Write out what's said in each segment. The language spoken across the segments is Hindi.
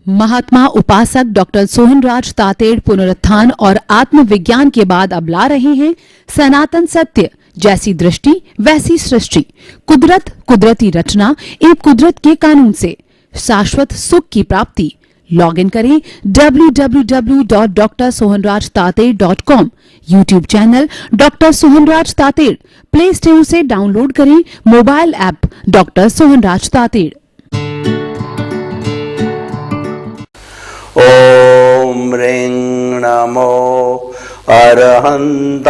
महात्मा उपासक डॉक्टर सोहनराज तातेड़ पुनरुत्थान और आत्मविज्ञान के बाद अब ला रहे हैं सनातन सत्य, जैसी दृष्टि वैसी सृष्टि, कुदरत, कुदरती रचना एवं कुदरत के कानून से शाश्वत सुख की प्राप्ति। लॉग इन करें www.drsohanrajtater.com, YouTube channel doctor Sohanraj Tated, play store से डाउनलोड करें mobile app doctor Sohanraj Tated. ओम ह्रीं नमो अरहन्ताणम्।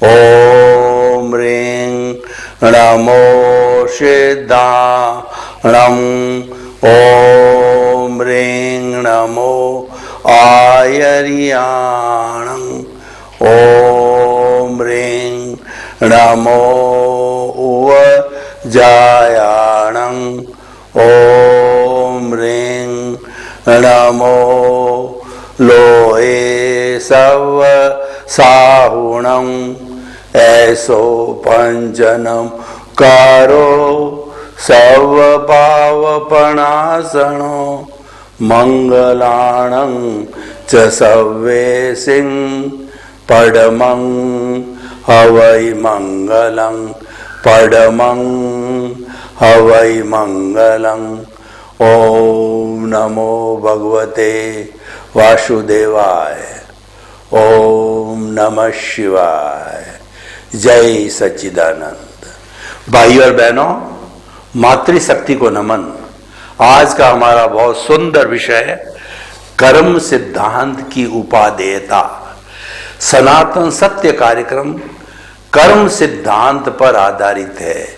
ओम ह्रीं नमो सिद्धाणम्। ओम ह्रीं नमो आयर्याणम्। ओम ह्रीं नमो उवजायाणम्। ओम ह्रीं नमो लोहे सव साहुणम्। ऐसो पंचनम कारो सव पावपणासनो। मंगलाणं च सव्वेसिं पडमं हवै मंगलं। पडमं हवै मंगलं। ओम नमो भगवते वासुदेवाय। ओम नमः शिवाय। जय सच्चिदानंद। भाइयों और बहनों, मातृशक्ति को नमन। आज का हमारा बहुत सुंदर विषय है कर्म सिद्धांत की उपादेयता। सनातन सत्य कार्यक्रम कर्म सिद्धांत पर आधारित है।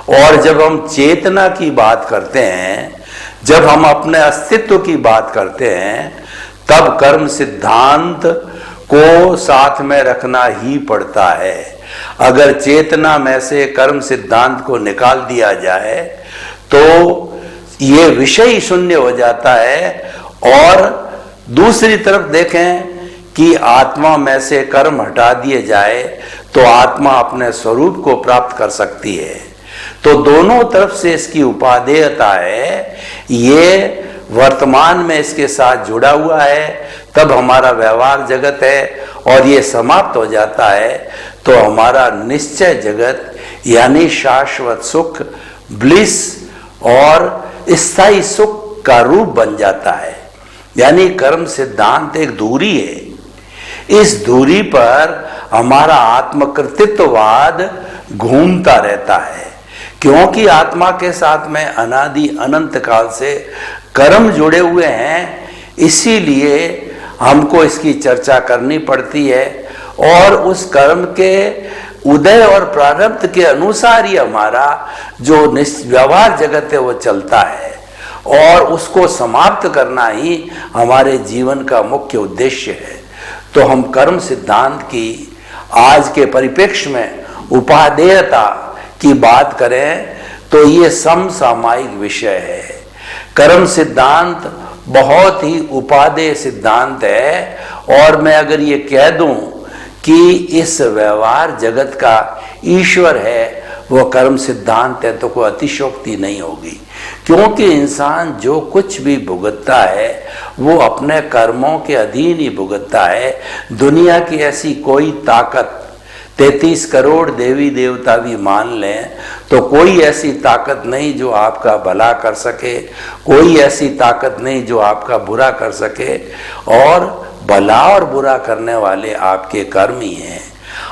और जब हम चेतना की बात करते हैं, जब हम अपने अस्तित्व की बात करते हैं, तब कर्म सिद्धांत को साथ में रखना ही पड़ता है। अगर चेतना में से कर्म सिद्धांत को निकाल दिया जाए तो ये विषय शून्य हो जाता है। और दूसरी तरफ देखें कि आत्मा में से कर्म हटा दिए जाए तो आत्मा अपने स्वरूप को प्राप्त कर सकती है। तो दोनों तरफ से इसकी उपादेयता है। ये वर्तमान में इसके साथ जुड़ा हुआ है, तब हमारा व्यवहार जगत है। और ये समाप्त हो जाता है तो हमारा निश्चय जगत यानी शाश्वत सुख, ब्लिस और स्थायी सुख का रूप बन जाता है। यानी कर्म सिद्धांत एक धुरी है। इस धुरी पर हमारा आत्मकृतित्ववाद घूमता रहता है, क्योंकि आत्मा के साथ में अनादि अनंत काल से कर्म जुड़े हुए हैं। इसीलिए हमको इसकी चर्चा करनी पड़ती है। और उस कर्म के उदय और प्रारब्ध के अनुसार ही हमारा जो व्यवहार जगत है वो चलता है। और उसको समाप्त करना ही हमारे जीवन का मुख्य उद्देश्य है। तो हम कर्म सिद्धांत की आज के परिप्रेक्ष्य में उपादेयता की बात करें तो ये समसामयिक विषय है। कर्म सिद्धांत बहुत ही उपादेय सिद्धांत है। और मैं अगर ये कह दूं कि इस व्यवहार जगत का ईश्वर है वो कर्म सिद्धांत है तो कोई अतिशयोक्ति नहीं होगी। क्योंकि इंसान जो कुछ भी भुगतता है वो अपने कर्मों के अधीन ही भुगतता है। दुनिया की ऐसी कोई ताकत, 33 करोड़ देवी देवता भी मान लें तो कोई ऐसी ताकत नहीं जो आपका भला कर सके। कोई ऐसी ताकत नहीं जो आपका बुरा कर सके। और भला और बुरा करने वाले आपके कर्म ही हैं।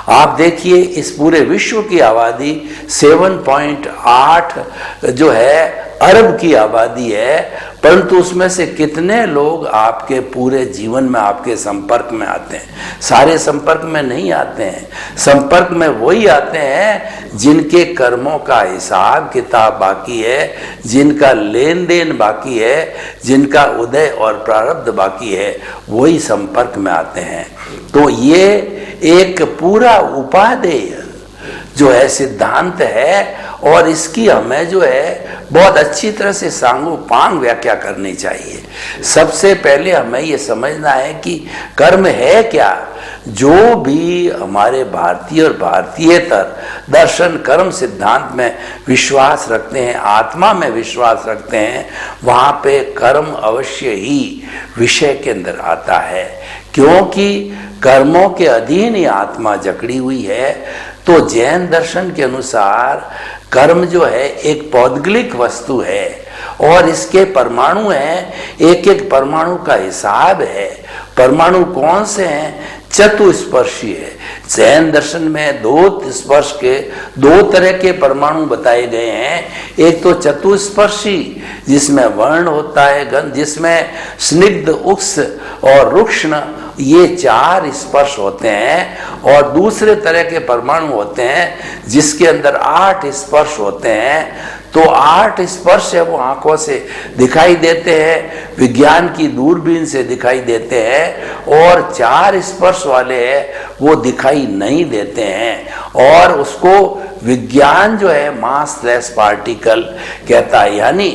आप देखिए, इस पूरे विश्व की आबादी 7.8 जो है अरब की आबादी है, परंतु उसमें से कितने लोग आपके पूरे जीवन में आपके संपर्क में आते हैं? सारे संपर्क में नहीं आते हैं। संपर्क में वही आते हैं जिनके कर्मों का हिसाब किताब बाकी है, जिनका लेन देन बाकी है, जिनका उदय और प्रारब्ध बाकी है, वही संपर्क में आते हैं। तो ये एक पूरा उपादेय जो है सिद्धांत है। और इसकी हमें जो है बहुत अच्छी तरह से सांगोपांग व्याख्या करनी चाहिए। सबसे पहले हमें ये समझना है कि कर्म है क्या। जो भी हमारे भारतीय और भारतीयतर दर्शन कर्म सिद्धांत में विश्वास रखते हैं, आत्मा में विश्वास रखते हैं, वहाँ पे कर्म अवश्य ही विषय के अंदर आता है, क्योंकि कर्मों के अधीन ही आत्मा जकड़ी हुई है। तो जैन दर्शन के अनुसार कर्म जो है एक पौद्गलिक वस्तु है और इसके परमाणु हैं, एक एक परमाणु का हिसाब है। परमाणु कौन से हैं? चतुस्पर्शी है। जैन दर्शन में दो स्पर्श के दो तरह के परमाणु बताए गए हैं। एक तो चतुस्पर्शी जिसमें वर्ण होता है, गंध, जिसमें स्निग्ध, उक्स और रुक्ष्ण ये 4 स्पर्श होते हैं, और दूसरे तरह के परमाणु होते हैं जिसके अंदर 8 स्पर्श होते हैं। तो 8 स्पर्श है वो आंखों से दिखाई देते हैं, विज्ञान की दूरबीन से दिखाई देते हैं, और 4 स्पर्श वाले हैं वो दिखाई नहीं देते हैं। और उसको विज्ञान जो है मासलेस पार्टिकल कहता है। यानी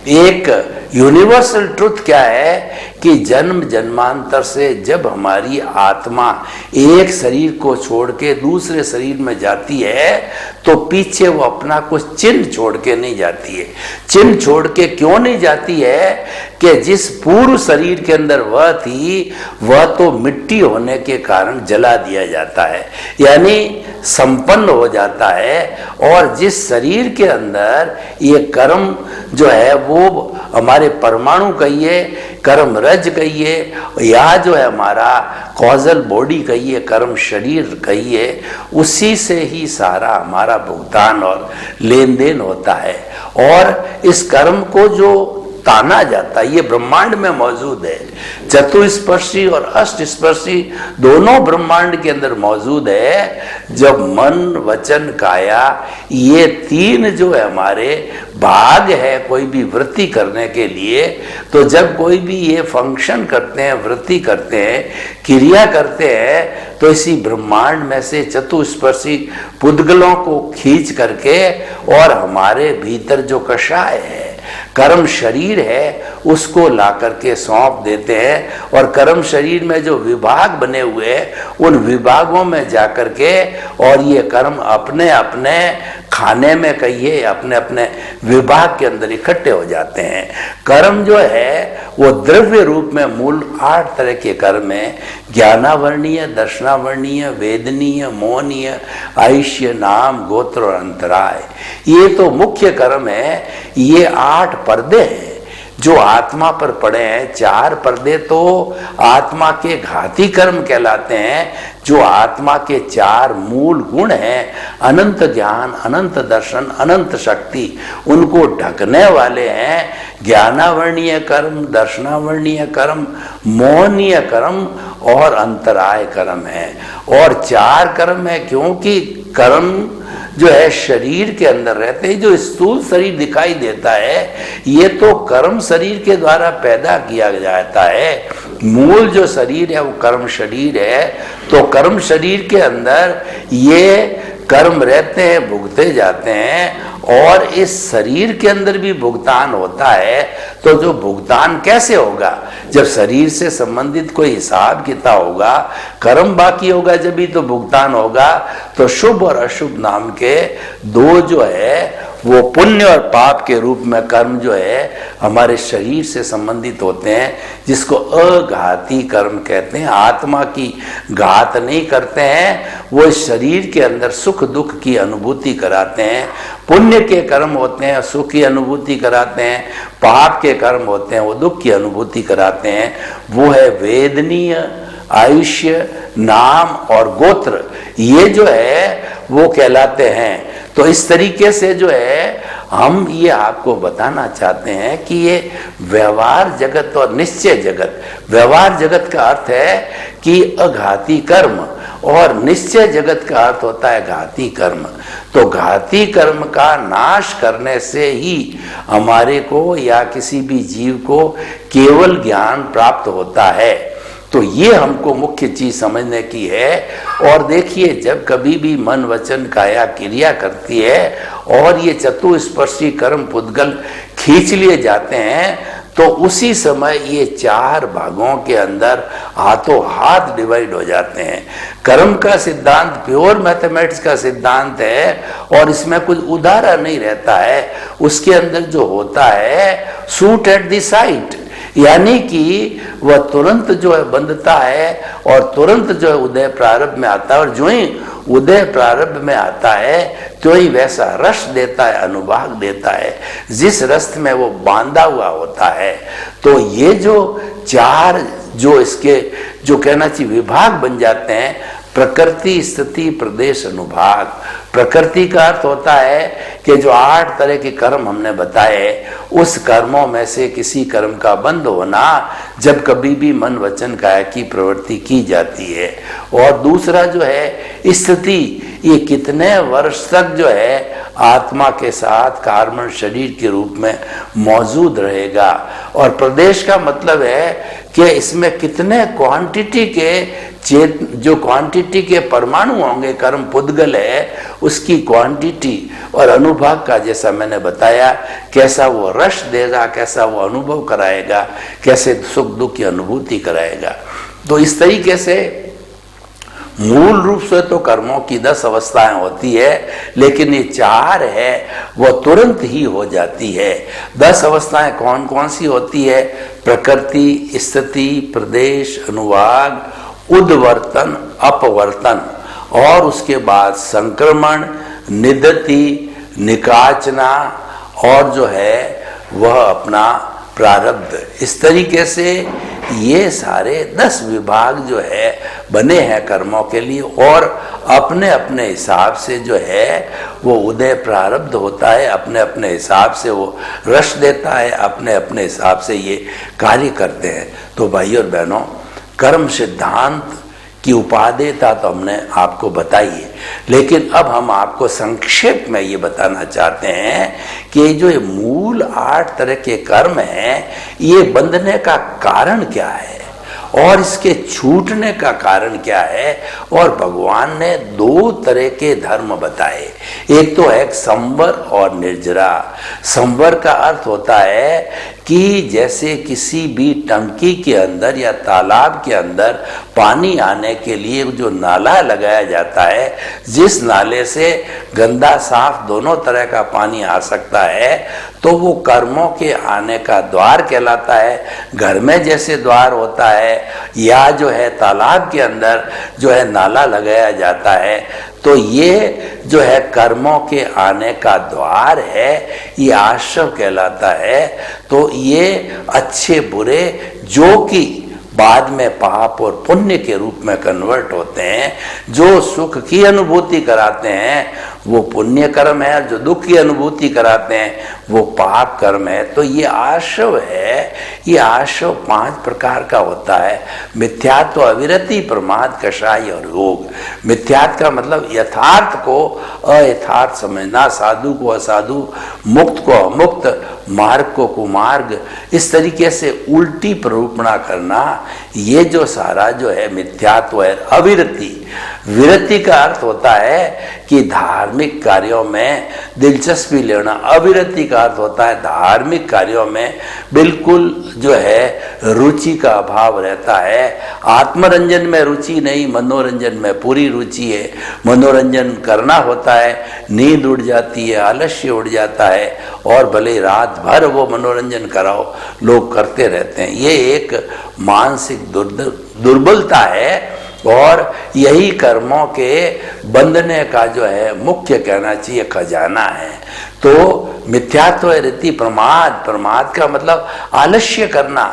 एक यूनिवर्सल ट्रुथ क्या है कि जन्म जन्मांतर से जब हमारी आत्मा एक शरीर को छोड़ के दूसरे शरीर में जाती है तो पीछे वो अपना कुछ चिन्ह छोड़ के नहीं जाती है। चिन्ह छोड़ के क्यों नहीं जाती है कि जिस पूर्व शरीर के अंदर वह थी वह तो मिट्टी होने के कारण जला दिया जाता है, यानी संपन्न हो जाता है। और जिस शरीर के अंदर ये कर्म जो है वो हमारे परमाणु कहिए, कर्म रज कहिए, या जो है हमारा कॉजल बॉडी कहिए, कर्म शरीर कहिए, उसी से ही सारा हमारा भुगतान और लेन देन होता है। और इस कर्म को जो ताना जाता है ये ब्रह्मांड में मौजूद है। चतुस्पर्शी और अष्टस्पर्शी दोनों ब्रह्मांड के अंदर मौजूद है। जब मन, वचन, काया ये 3 जो है हमारे भाग है कोई भी वृत्ति करने के लिए, तो जब कोई भी ये फंक्शन करते हैं, वृत्ति करते हैं, क्रिया करते हैं, तो इसी ब्रह्मांड में से चतुस्पर्शी पुद्गलों को खींच करके और हमारे भीतर जो कषाय है, कर्म शरीर है, उसको ला करके सौंप देते हैं। और कर्म शरीर में जो विभाग बने हुए हैं उन विभागों में जाकर के और ये कर्म अपने अपने खाने में कहिए, अपने अपने विभाग के अंदर इकट्ठे हो जाते हैं। कर्म जो है वो द्रव्य रूप में मूल 8 तरह के कर्म है। ज्ञानावर्णीय, दर्शनावर्णीय, वेदनीय, मोहनीय, आयुष्य, नाम, गोत्र और अंतराय, ये तो मुख्य कर्म है। ये 8 पर्दे हैं जो आत्मा पर पड़े हैं। 4 पर्दे तो आत्मा के घाती कर्म कहलाते हैं, जो आत्मा के 4 मूल गुण हैं, अनंत ज्ञान, अनंत दर्शन, अनंत शक्ति, उनको ढकने वाले हैं। ज्ञानावर्णीय कर्म, दर्शनावर्णीय कर्म, मोहनीय कर्म और अंतराय कर्म है। और 4 कर्म है क्योंकि कर्म जो है शरीर के अंदर रहते हैं। जो स्थूल शरीर दिखाई देता है ये तो कर्म शरीर के द्वारा पैदा किया जाता है। मूल जो शरीर है वो कर्म शरीर है। तो कर्म शरीर के अंदर ये कर्म रहते हैं, भुगते जाते हैं, और इस शरीर के अंदर भी भुगतान होता है। तो जो भुगतान कैसे होगा? जब शरीर से संबंधित कोई हिसाब किताब होगा, कर्म बाकी होगा, जब भी तो भुगतान होगा। तो शुभ और अशुभ नाम के 2 जो है वो पुण्य और पाप के रूप में कर्म जो है हमारे शरीर से संबंधित होते हैं, जिसको अघाती कर्म कहते हैं। आत्मा की घात नहीं करते हैं, वो इस शरीर के अंदर सुख दुख की अनुभूति कराते हैं। पुण्य के कर्म होते हैं, सुख की अनुभूति कराते हैं। पाप के कर्म होते हैं, वो दुख की अनुभूति कराते हैं। वो है वेदनीय, आयुष्य, नाम और गोत्र, ये जो है वो कहलाते हैं। तो इस तरीके से जो है हम ये आपको बताना चाहते हैं कि ये व्यवहार जगत और निश्चय जगत, व्यवहार जगत का अर्थ है कि अघाती कर्म, और निश्चय जगत का अर्थ होता है घाती कर्म। तो घाती कर्म का नाश करने से ही हमारे को या किसी भी जीव को केवल ज्ञान प्राप्त होता है। तो ये हमको मुख्य चीज समझने की है। और देखिए, जब कभी भी मन वचन काया क्रिया करती है और ये चतुस्पर्शी कर्म पुद्गल खींच लिए जाते हैं, तो उसी समय ये चार भागों के अंदर हाथों हाथ डिवाइड हो जाते हैं। कर्म का सिद्धांत प्योर मैथमेटिक्स का सिद्धांत है और इसमें कुछ उधारा नहीं रहता है। उसके अंदर जो होता है शूट एट द साइट, यानी कि वह तुरंत जो है बंधता है और तुरंत जो है उदय प्रारंभ में आता है, और जो ही उदय प्रारंभ में आता है तो ही वैसा रस देता है, अनुभाग देता है, जिस रस में वो बांधा हुआ होता है। तो ये जो चार जो इसके जो कहना चाहिए विभाग बन जाते हैं, प्रकृति स्थिति प्रदेश अनुभाग। प्रकृति का अर्थ होता है कि जो 8 तरह के कर्म हमने बताए, उस कर्मों में से किसी कर्म का बंद होना जब कभी भी मन वचन काया की प्रवृत्ति की जाती है। और दूसरा जो है स्थिति, ये कितने वर्ष तक जो है आत्मा के साथ कार्बन शरीर के रूप में मौजूद रहेगा। और प्रदेश का मतलब है कि इसमें कितने क्वांटिटी के जो क्वांटिटी के परमाणु होंगे, कर्म पुद्गल है उसकी क्वांटिटी और अनुभाग का, जैसा मैंने बताया, कैसा वो रस देगा, कैसा वो अनुभव कराएगा, कैसे सुख दुख की अनुभूति कराएगा। तो इस तरीके से मूल रूप से तो कर्मों की 10 अवस्थाएं होती है, लेकिन ये 4 है वो तुरंत ही हो जाती है। 10 अवस्थाएं कौन कौन सी होती है? प्रकृति, स्थिति, प्रदेश, अनुभाग, उद्वर्तन, अपवर्तन, और उसके बाद संक्रमण, निदति, निकाचना, और जो है वह अपना प्रारब्ध। इस तरीके से ये सारे 10 विभाग जो है बने हैं कर्मों के लिए, और अपने अपने हिसाब से जो है वो उदय प्रारब्ध होता है, अपने अपने हिसाब से वो रस देता है, अपने अपने हिसाब से ये कार्य करते हैं। तो भाई और बहनों, कर्म सिद्धांत की उपादेयता तो हमने आपको बताई है, लेकिन अब हम आपको संक्षेप में ये बताना चाहते हैं कि जो ये मूल 8 तरह के कर्म हैं, ये बंधने का कारण क्या है और इसके छूटने का कारण क्या है। और भगवान ने 2 तरह के धर्म बताए। एक तो है संवर और निर्जरा। संवर का अर्थ होता है कि जैसे किसी भी टंकी के अंदर या तालाब के अंदर पानी आने के लिए जो नाला लगाया जाता है, जिस नाले से गंदा साफ दोनों तरह का पानी आ सकता है, तो वो कर्मों के आने का द्वार कहलाता है। घर में जैसे द्वार होता है या जो है तालाब के अंदर जो है नाला लगाया जाता है, तो ये जो है कर्मों के आने का द्वार है, ये आश्रम कहलाता है। तो ये अच्छे बुरे जो कि बाद में पाप और पुण्य के रूप में कन्वर्ट होते हैं, जो सुख की अनुभूति कराते हैं वो पुण्य कर्म है, जो दुख की अनुभूति कराते हैं वो पाप कर्म है। तो ये आश्रव है, ये आश्रव 5 प्रकार का होता है। मिथ्यात्व, अविरति, प्रमाद, कषाय और योग। मिथ्यात्व का मतलब यथार्थ को अयथार्थ समझना, साधु को असाधु, मुक्त को अमुक्त, मार्ग को कुमार्ग, इस तरीके से उल्टी प्ररूपणा करना, ये जो सारा जो है मिथ्यात्व है। अविरति, विरति का अर्थ होता है कि धार्मिक कार्यों में दिलचस्पी लेना। अविरति का अर्थ होता है धार्मिक कार्यों में बिल्कुल जो है रुचि का अभाव रहता है। आत्मरंजन में रुचि नहीं, मनोरंजन में पूरी रुचि है। मनोरंजन करना होता है, नींद उड़ जाती है, आलस्य उड़ जाता है, और भले रात भर वो मनोरंजन कराओ, लोग करते रहते हैं। ये एक मानसिक दुर्बलता है, और यही कर्मों के बंधने का जो है मुख्य कहना चाहिए खजाना है। तो मिथ्यात्व, रीति, प्रमाद। प्रमाद का मतलब आलस्य करना,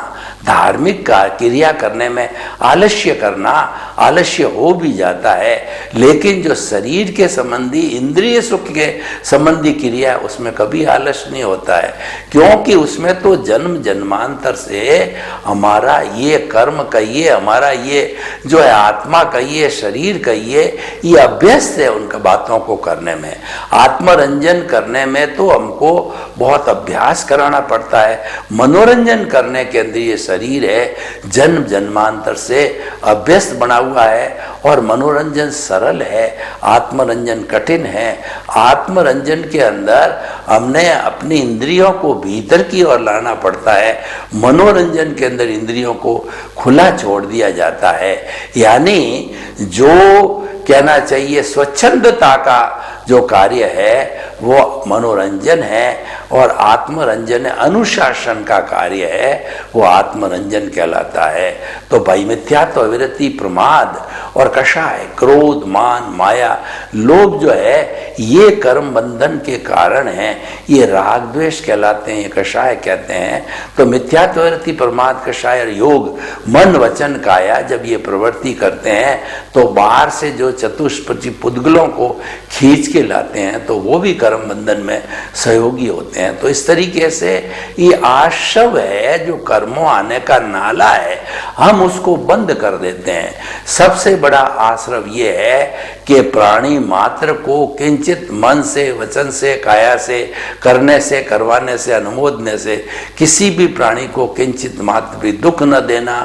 धार्मिक का क्रिया करने में आलस्य करना। आलस्य हो भी जाता है, लेकिन जो शरीर के संबंधी इंद्रिय सुख के संबंधी क्रिया है उसमें कभी आलस्य नहीं होता है, क्योंकि उसमें तो जन्म जन्मांतर से हमारा ये कर्म कहिए, हमारा ये जो है आत्मा कहिए, शरीर कहिए, ये अभ्यस्त है उनका बातों को करने में। आत्मरंजन करने में तो हमको बहुत अभ्यास कराना पड़ता है। मनोरंजन करने के अंदर ये शरीर है जन्म जन्मांतर से अभ्यस्त बना हुआ है, और मनोरंजन सरल है, आत्मरंजन कठिन है। आत्मरंजन के अंदर हमने अपनी इंद्रियों को भीतर की ओर लाना पड़ता है, मनोरंजन के अंदर इंद्रियों को खुला छोड़ दिया जाता है। यानी जो कहना चाहिए स्वच्छंदता का जो कार्य है वो मनोरंजन है, और आत्मरंजन अनुशासन का कार्य है, वो आत्मरंजन कहलाता है। तो भाई मिथ्यात्व, विरति, प्रमाद और कषाय, क्रोध, मान, माया, लोभ जो है ये कर्म बंधन के कारण हैं, ये राग द्वेष कहलाते हैं, ये कषाय कहते हैं। तो मिथ्यात्व, विरति, प्रमाद, कषाय और योग, मन वचन काया जब ये प्रवृत्ति करते हैं तो बाहर से जो चतुष्पदी पुद्गलों को खींच के लाते हैं तो वो भी कर्म बंधन में सहयोगी होते हैं। तो इस तरीके से ये आशव है जो कर्मों आने का नाला है, हम उसको बंद कर देते हैं। सबसे बड़ा आश्रव ये है कि प्राणी मात्र को किंचित मन से, वचन से, काया से, करने से, करवाने से, अनुमोदने से किसी भी प्राणी को किंचित मात्र भी दुख न देना,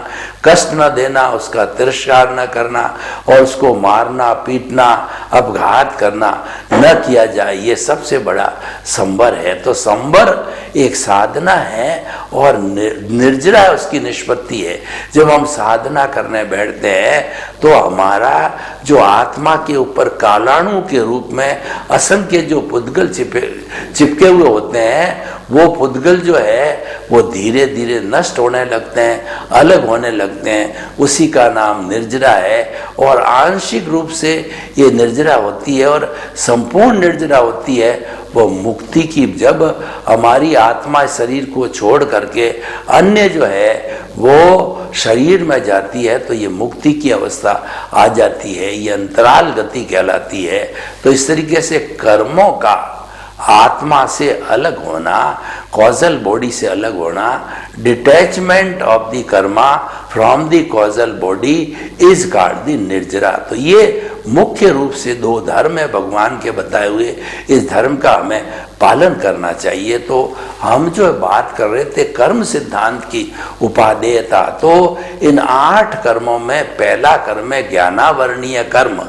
कष्ट न देना, उसका तिरस्कार न करना और उसको मारना, पीटना, अपघात करना न किया जाए, ये सबसे बड़ा संवर है। तो संवर एक साधना है और निर्जरा उसकी निष्पत्ति है। जब हम साधना करने बैठते हैं तो हमारा जो आत्मा के ऊपर कालाणु के रूप में असंख्य जो पुद्गल चिपके हुए होते हैं, वो पुद्गल जो है वो धीरे धीरे नष्ट होने लगते हैं, अलग होने लगते हैं, उसी का नाम निर्जरा है। और आंशिक रूप से ये निर्जरा होती है और संपूर्ण निर्जरा होती है वो मुक्ति की। जब हमारी आत्मा शरीर को छोड़ करके अन्य जो है वो शरीर में जाती है तो ये मुक्ति की अवस्था आ जाती है, ये अंतराल गति कहलाती है। तो इस तरीके से कर्मों का आत्मा से अलग होना, कॉजल बॉडी से अलग होना, detachment of the karma from the causal body is called the nirjara. तो ये मुख्य रूप से दो धर्म है भगवान के बताए हुए, इस धर्म का हमें पालन करना चाहिए। तो हम जो बात कर रहे थे कर्म सिद्धांत की उपादेयता, तो इन 8 कर्मों में पहला कर्म है ज्ञानावरणीय कर्म।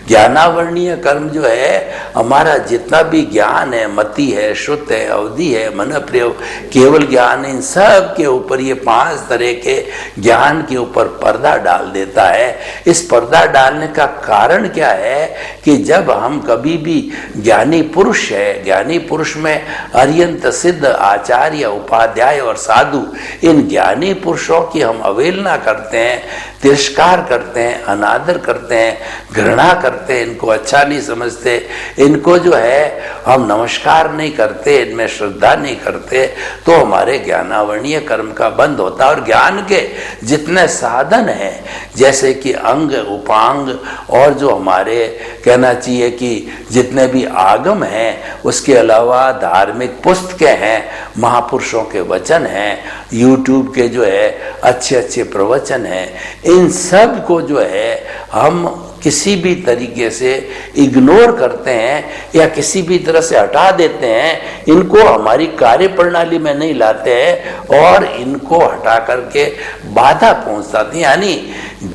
ज्ञानावरणीय कर्म जो है हमारा जितना भी ज्ञान है, मति है, श्रुत है, अवधि है, मन प्रयोग, केवल ज्ञान, इन सब के ऊपर ये 5 तरह के ज्ञान के ऊपर पर्दा डाल देता है। इस पर्दा डालने का कारण क्या है कि जब हम कभी भी ज्ञानी पुरुष है, ज्ञानी पुरुष में अर्यंत सिद्ध आचार्य, उपाध्याय और साधु, इन ज्ञानी पुरुषों की हम अवहेलना करते हैं, तिरस्कार करते हैं, अनादर करते हैं, घृणा करते हैं, इनको अच्छा नहीं समझते, इनको जो है हम नमस्कार नहीं करते, इनमें श्रद्धा नहीं करते, तो हमारे ज्ञानावरणीय कर्म का बंद होता है। और ज्ञान के जितने साधन हैं जैसे कि अंग, उपांग और जो हमारे कहना चाहिए कि जितने भी आगम हैं, उसके अलावा धार्मिक पुस्तकें हैं, महापुरुषों के वचन हैं, यूट्यूब के जो है अच्छे अच्छे प्रवचन हैं, इन सब को जो है हम किसी भी तरीके से इग्नोर करते हैं या किसी भी तरह से हटा देते हैं, इनको हमारी कार्य प्रणाली में नहीं लाते हैं और इनको हटा करके बाधा पहुंचाते हैं। यानी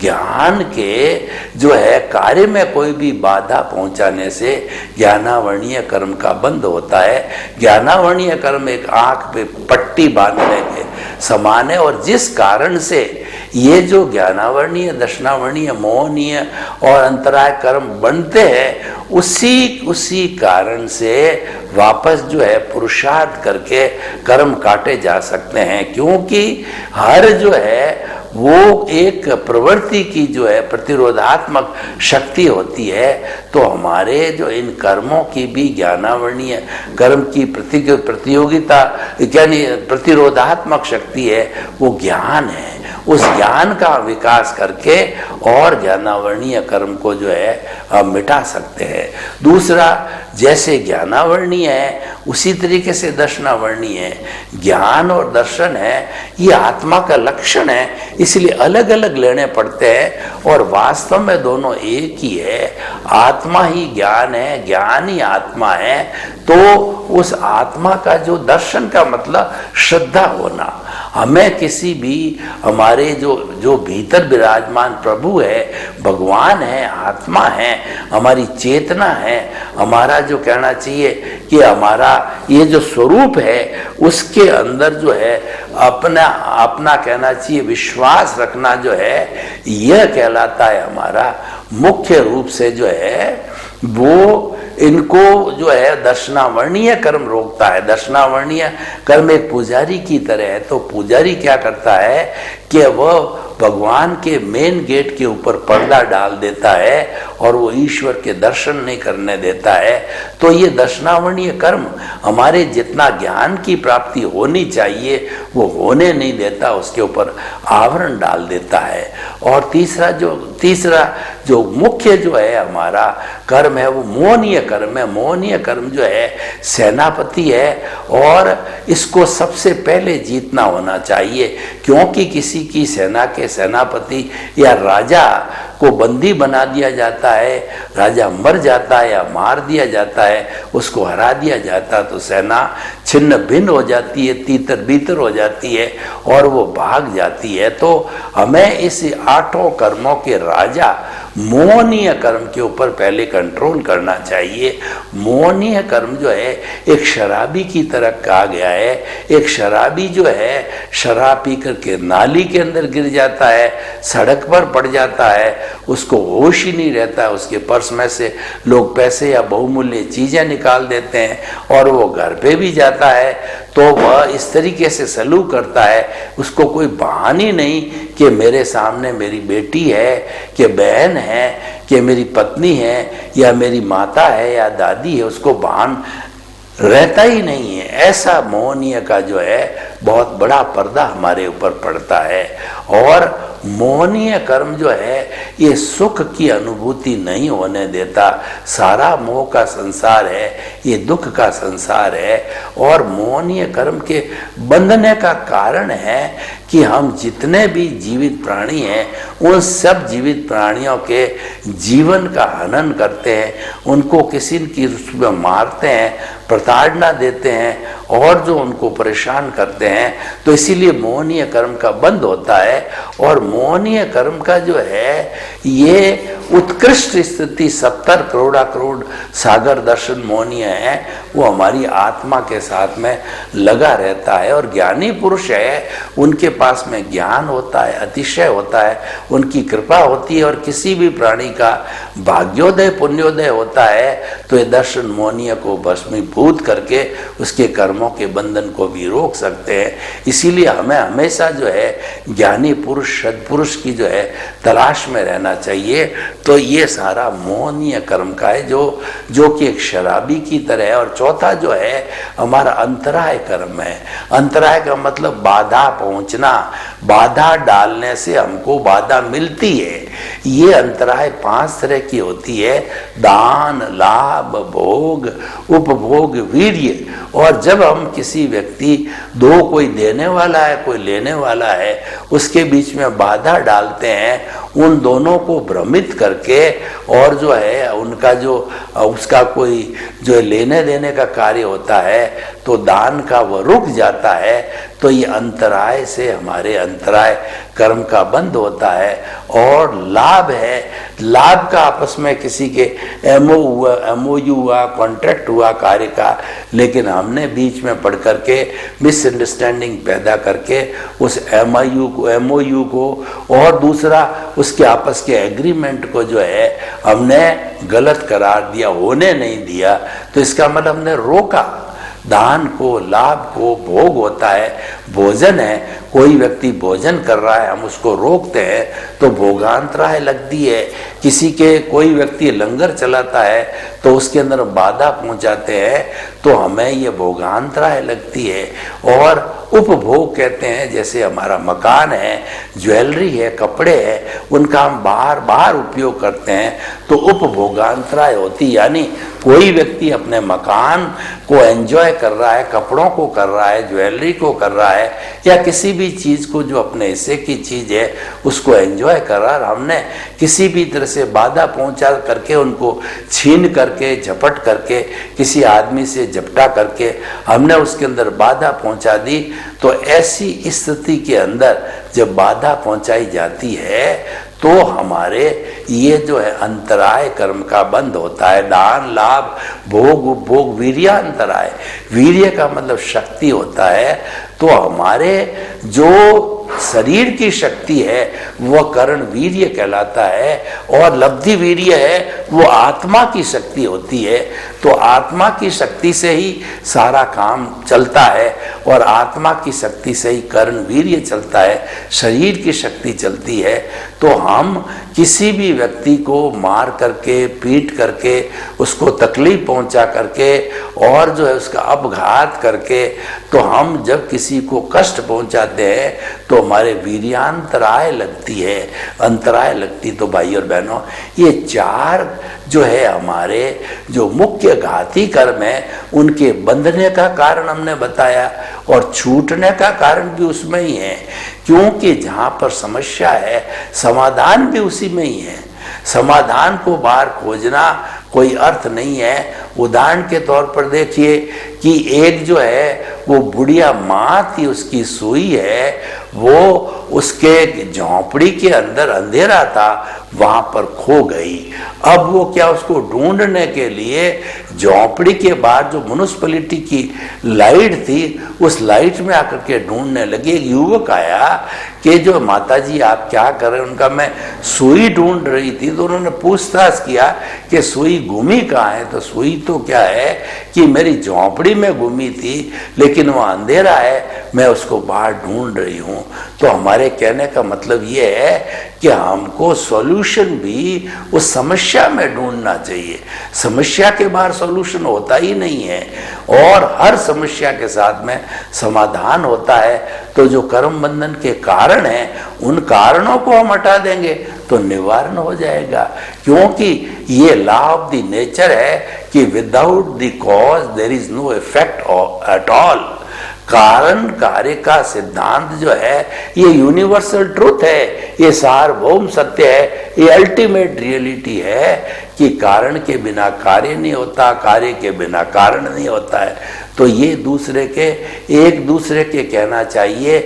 ज्ञान के जो है कार्य में कोई भी बाधा पहुंचाने से ज्ञानावरणीय कर्म का बंद होता है। ज्ञानावरणीय कर्म एक आंख पे पट्टी बांधने के समान है, और जिस कारण से ये जो ज्ञानावरणीय, दर्शनावरणीय, मोहनीय और अंतराय कर्म बनते हैं, उसी कारण से वापस जो है पुरुषार्थ करके कर्म काटे जा सकते हैं। क्योंकि हर जो है वो एक प्रवृत्ति की जो है प्रतिरोधात्मक शक्ति होती है। तो हमारे जो इन कर्मों की भी ज्ञानावरणीय कर्म की प्रतियोगिता यानी प्रतिरोधात्मक शक्ति है, वो ज्ञान है। उस ज्ञान का विकास करके और ज्ञानावर्णीय कर्म को जो है हम मिटा सकते हैं। दूसरा, जैसे ज्ञानावर्णीय है उसी तरीके से दर्शनावर्णीय है। ज्ञान और दर्शन है ये आत्मा का लक्षण है, इसलिए अलग अलग लेने पड़ते हैं और वास्तव में दोनों एक ही है। आत्मा ही ज्ञान है, ज्ञान ही आत्मा है। तो उस आत्मा का जो दर्शन का मतलब श्रद्धा होना। हमें किसी भी हमारे जो भीतर विराजमान प्रभु है, भगवान है, आत्मा है, हमारी चेतना है, हमारा जो कहना चाहिए कि हमारा ये जो स्वरूप है उसके अंदर जो है अपना कहना चाहिए विश्वास रखना जो है यह कहलाता है हमारा मुख्य रूप से जो है वो इनको जो है दर्शनावर्णीय कर्म रोकता है। दर्शनावर्णीय कर्म एक पुजारी की तरह है। तो पुजारी क्या करता है कि वह भगवान के मेन गेट के ऊपर पर्दा डाल देता है और वो ईश्वर के दर्शन नहीं करने देता है। तो ये दर्शनावर्णीय कर्म हमारे जितना ज्ञान की प्राप्ति होनी चाहिए वो होने नहीं देता, उसके ऊपर आवरण डाल देता है। और तीसरा जो मुख्य जो है हमारा कर्म है वो मोहनीय कर्म है। मोहनीय कर्म जो है सेनापति है और इसको सबसे पहले जीतना होना चाहिए, क्योंकि किसी की सेना के सेनापति या राजा को बंदी बना दिया जाता है, राजा मर जाता है या मार दिया जाता है, उसको हरा दिया जाता है तो सेना छिन्न भिन्न हो जाती है, तीतर बीतर हो जाती है और वो भाग जाती है। तो हमें इस 8 कर्मों के राजा मोहनीय कर्म के ऊपर पहले कंट्रोल करना चाहिए। मोहनीय कर्म जो है एक शराबी की तरह कहा गया है। एक शराबी जो है शराब पी करके नाली के अंदर गिर जाता है, सड़क पर पड़ जाता है, उसको होश ही नहीं रहता है, उसके पर्स में से लोग पैसे या बहुमूल्य चीजें निकाल देते हैं और वो घर पे भी जाता है तो वह इस तरीके से सलूक करता है, उसको कोई बहाने नहीं कि मेरे सामने मेरी बेटी है, कि बहन है, कि मेरी पत्नी है या मेरी माता है या दादी है, उसको भान रहता ही नहीं है। ऐसा मोहनीय का जो है बहुत बड़ा पर्दा हमारे ऊपर पड़ता है। और मोहनीय कर्म जो है ये सुख की अनुभूति नहीं होने देता। सारा मोह का संसार है, ये दुख का संसार है। और मोहनीय कर्म के बंधने का कारण है कि हम जितने भी जीवित प्राणी हैं उन सब जीवित प्राणियों के जीवन का हनन करते हैं, उनको किसी की रूप में मारते हैं, प्रताड़ना देते हैं और जो उनको परेशान करते हैं। तो इसीलिए मोहनीय कर्म का बंध होता है। और मोहनीय कर्म का जो है ये उत्कृष्ट स्थिति 70 करोड़ सागर दर्शन मोहनीय है, वो हमारी आत्मा के साथ में लगा रहता है। और ज्ञानी पुरुष है उनके पास में ज्ञान होता है, अतिशय होता है, उनकी कृपा होती है और किसी भी प्राणी का भाग्योदय पुण्योदय होता है तो ये दर्शन मोहनीय को भस्मीभूत करके उसके कर्मों के बंधन को भी रोक सकते हैं। इसीलिए हमें हमेशा जो है ज्ञानी पुरुष सद्पुरुष की जो है तलाश में रहना चाहिए। तो ये सारा मोहनीय कर्म का है जो कि एक शराबी की तरह है। और चौथा जो है हमारा अंतराय कर्म है। अंतराय का मतलब बाधा पहुंचना, बाधा डालने से हमको बाधा मिलती है। ये अंतराय 5 तरह की होती है: दान, लाभ, भोग, उपभोग, वीर्य। और जब हम किसी व्यक्ति दो कोई देने वाला है कोई लेने वाला है उसके बीच में बाधा डालते हैं, उन दोनों को भ्रमित करके और जो है उनका जो उसका कोई जो लेने देने का कार्य होता है तो दान का वह रुक जाता है। तो ये अंतराय से हमारे अंतराय कर्म का बंद होता है। और लाभ है, लाभ का आपस में किसी के एमओयू हुआ, कॉन्ट्रैक्ट हुआ कार्य का, लेकिन हमने बीच में पढ़ करके मिसअंडरस्टैंडिंग पैदा करके उस एमओयू को और दूसरा उसके आपस के एग्रीमेंट को जो है हमने गलत करार दिया, होने नहीं दिया। तो इसका मतलब हमने रोका। दान को, लाभ को, भोग होता है, भोजन है, कोई व्यक्ति भोजन कर रहा है हम उसको रोकते हैं तो भोगांतराय लगती है। किसी के कोई व्यक्ति लंगर चलाता है तो उसके अंदर बाधा पहुंचाते हैं तो हमें ये भोगांतराय लगती है। और उपभोग कहते हैं, जैसे हमारा मकान है, ज्वेलरी है, कपड़े है, उनका हम बार बार उपयोग करते हैं तो उपभोगांतराय होती। यानी कोई व्यक्ति अपने मकान को एंजॉय कर रहा है, कपड़ों को कर रहा है, ज्वेलरी को कर रहा है, या किसी भी चीज को जो अपने हिस्से की चीज है उसको एंजॉय कर रहा है, हमने किसी भी तरह से बाधा पहुंचा करके, उनको छीन करके, झपट करके, किसी आदमी से झपटा करके हमने उसके अंदर बाधा पहुंचा दी, तो ऐसी स्थिति के अंदर जब बाधा पहुंचाई जाती है तो हमारे ये जो है अंतराय कर्म का बंद होता है। दान, लाभ, भोग, उपभोग, वीर्यांतराय, वीर्य का मतलब शक्ति होता है। तो हमारे जो शरीर की शक्ति है वह करण वीर्य कहलाता है, और लब्धि वीर्य है वो आत्मा की शक्ति होती है। तो आत्मा की शक्ति से ही सारा काम चलता है, और आत्मा की शक्ति से ही करण वीर्य चलता है, शरीर की शक्ति चलती है। तो हम किसी भी व्यक्ति को मार करके, पीट करके, उसको तकलीफ पहुंचा करके, और जो है उसका अपघात करके, तो हम जब किसी को कष्ट पहुंचाते हैं तो हमारे वीर्यांतराय लगती है, अंतराय लगती। तो भाई और बहनों, ये चार जो है हमारे जो मुख्य घाती कर्म है, उनके बंधने का कारण हमने बताया, और छूटने का कारण भी उसमें ही है, क्योंकि जहाँ पर समस्या है समाधान भी उसी में ही है। समाधान को बाहर खोजना कोई अर्थ नहीं है। उदाहरण के तौर पर देखिए कि एक जो है वो बुढ़िया माँ थी, उसकी सुई है, वो उसके झोंपड़ी के अंदर अंधेरा था, वहां पर खो गई। अब वो क्या, उसको ढूंढने के लिए झोंपड़ी के बाहर जो म्युनिसिपैलिटी की लाइट थी, उस लाइट में आकर के ढूंढने लगी। एक युवक आया कि जो माताजी आप क्या कर रहे हैं? उनका मैं सुई ढूंढ रही थी। तो उन्होंने पूछताछ किया कि सुई गुमी कहाँ है? तो सुई तो क्या है कि मेरी झोंपड़ी में गुमी थी, लेकिन वहाँ अंधेरा है, मैं उसको बाहर ढूंढ रही हूँ। तो हमारे कहने का मतलब ये है कि हमको सॉल्यूशन भी उस समस्या में ढूंढना चाहिए। समस्या के बाहर सॉल्यूशन होता ही नहीं है, और हर समस्या के साथ में समाधान होता है। तो जो कर्म बंधन के कारण हैं, उन कारणों को हम हटा देंगे तो निवारण हो जाएगा, क्योंकि ये लॉ ऑफ द नेचर है कि without the cause there is no effect at all. कारण कार्य का सिद्धांत जो है ये यूनिवर्सल ट्रूथ है, ये सार्वभौम सत्य है, ये अल्टीमेट रियलिटी है कि कारण के बिना कार्य नहीं होता, कार्य के बिना कारण नहीं होता है। तो ये एक दूसरे के कहना चाहिए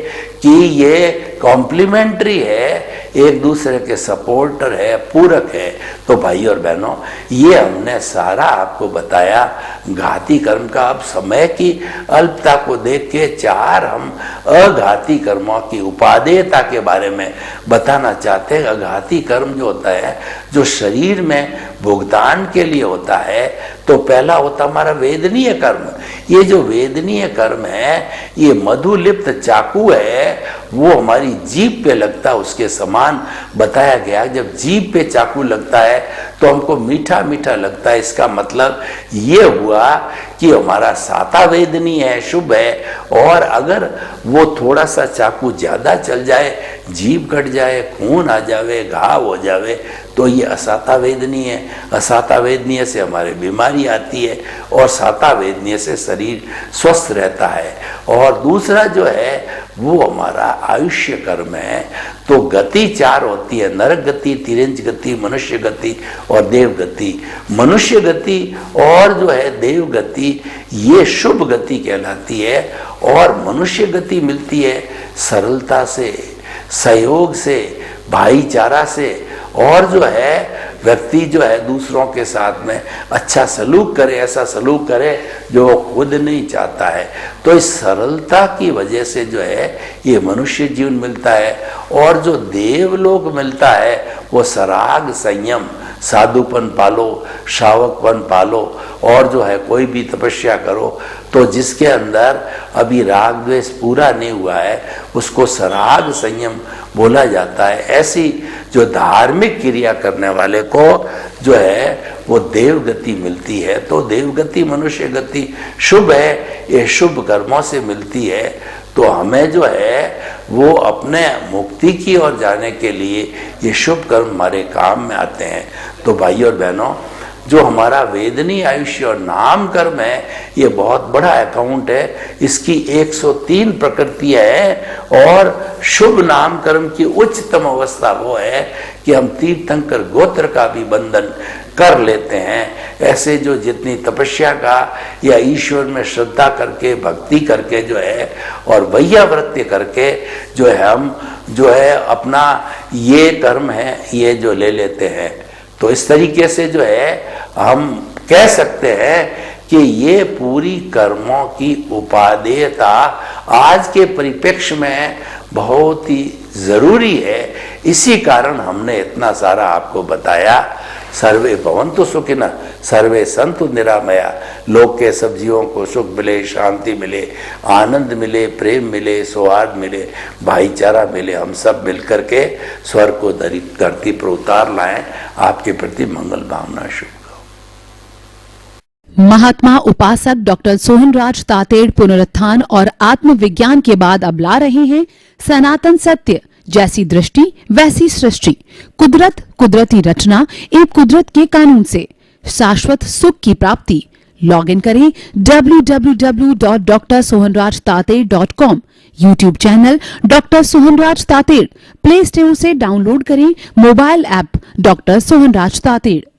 कि ये कॉम्प्लीमेंट्री है, एक दूसरे के सपोर्टर है, पूरक है। तो भाई और बहनों, ये हमने सारा आपको बताया घाती कर्म का। अब समय की अल्पता को देख के चार हम अघाती कर्मों की उपादेयता के बारे में बताना चाहते हैं। अघाती कर्म जो होता है, जो शरीर में भुगतान के लिए होता है, तो पहला होता हमारा वेदनीय कर्म। ये जो वेदनीय कर्म है, ये मधुलिप्त चाकू है, वो हमारी जीभ पे लगता है, उसके समान बताया गया। जब जीभ पे चाकू लगता है तो हमको मीठा मीठा लगता है। इसका मतलब ये हुआ कि हमारा साता वेदनीय है, शुभ है। और अगर वो थोड़ा सा चाकू ज्यादा चल जाए, जीभ कट जाए, खून आ जावे, घाव हो जावे, तो ये असाता वेदनीय है। असाता वेदनीय से हमारे बीमारी आती है, और साता वेदनीय से शरीर स्वस्थ रहता है। और दूसरा जो है वो हमारा आयुष्य कर्म है। तो गति चार होती है, नरक गति, तिरंज गति, मनुष्य गति और देव गति। मनुष्य गति और जो है देव गति, ये शुभ गति कहलाती है। और मनुष्य गति मिलती है सरलता से, सहयोग से, भाईचारा से, और जो है व्यक्ति जो है दूसरों के साथ में अच्छा सलूक करे, ऐसा सलूक करे जो वो खुद नहीं चाहता है। तो इस सरलता की वजह से जो है ये मनुष्य जीवन मिलता है। और जो देवलोक मिलता है वो सराग, संयम, साधुपन पालो, श्रावकपन पालो, और जो है कोई भी तपस्या करो। तो जिसके अंदर अभी राग द्वेष पूरा नहीं हुआ है उसको सराग संयम बोला जाता है। ऐसी जो धार्मिक क्रिया करने वाले को जो है वो देवगति मिलती है। तो देवगति मनुष्य गति शुभ है, ये शुभ कर्मों से मिलती है। तो हमें जो है वो अपने मुक्ति की ओर जाने के लिए ये शुभ कर्म हमारे काम में आते हैं। तो भाई और बहनों, जो हमारा वेदनीय आयुष्य और नाम कर्म है, ये बहुत बड़ा अकाउंट है। इसकी 103 प्रकृतियां हैं और शुभ नाम कर्म की उच्चतम अवस्था वो है कि हम तीर्थंकर गोत्र का भी बंधन कर लेते हैं। ऐसे जो जितनी तपस्या का या ईश्वर में श्रद्धा करके भक्ति करके जो है और वैयावृत्य करके जो है हम जो है अपना ये कर्म है ये जो ले लेते हैं। तो इस तरीके से जो है हम कह सकते हैं कि ये पूरी कर्मों की उपादेयता आज के परिप्रेक्ष्य में बहुत ही जरूरी है। इसी कारण हमने इतना सारा आपको बताया। सर्वे भवन्तु सुखिनः, सर्वे सन्तु निरामया। लोक के सब जीवों को सुख मिले, शांति मिले, आनंद मिले, प्रेम मिले, सौहार्द मिले, भाईचारा मिले। हम सब मिलकर के स्वर्ग को धरती पर उतार लाएं। आपके प्रति मंगल भावना शुभ। महात्मा उपासक डॉक्टर सोहनराज तातेड़ पुनरुत्थान और आत्मविज्ञान के बाद अब ला रहे हैं सनातन सत्य, जैसी दृष्टि वैसी सृष्टि, कुदरत कुदरती रचना एवं कुदरत के कानून से शाश्वत सुख की प्राप्ति। लॉग इन करें www.drsohanrajtated.com। YouTube channel doctor Sohanraj Tated, play store से डाउनलोड करें mobile app doctor Sohanraj Tated.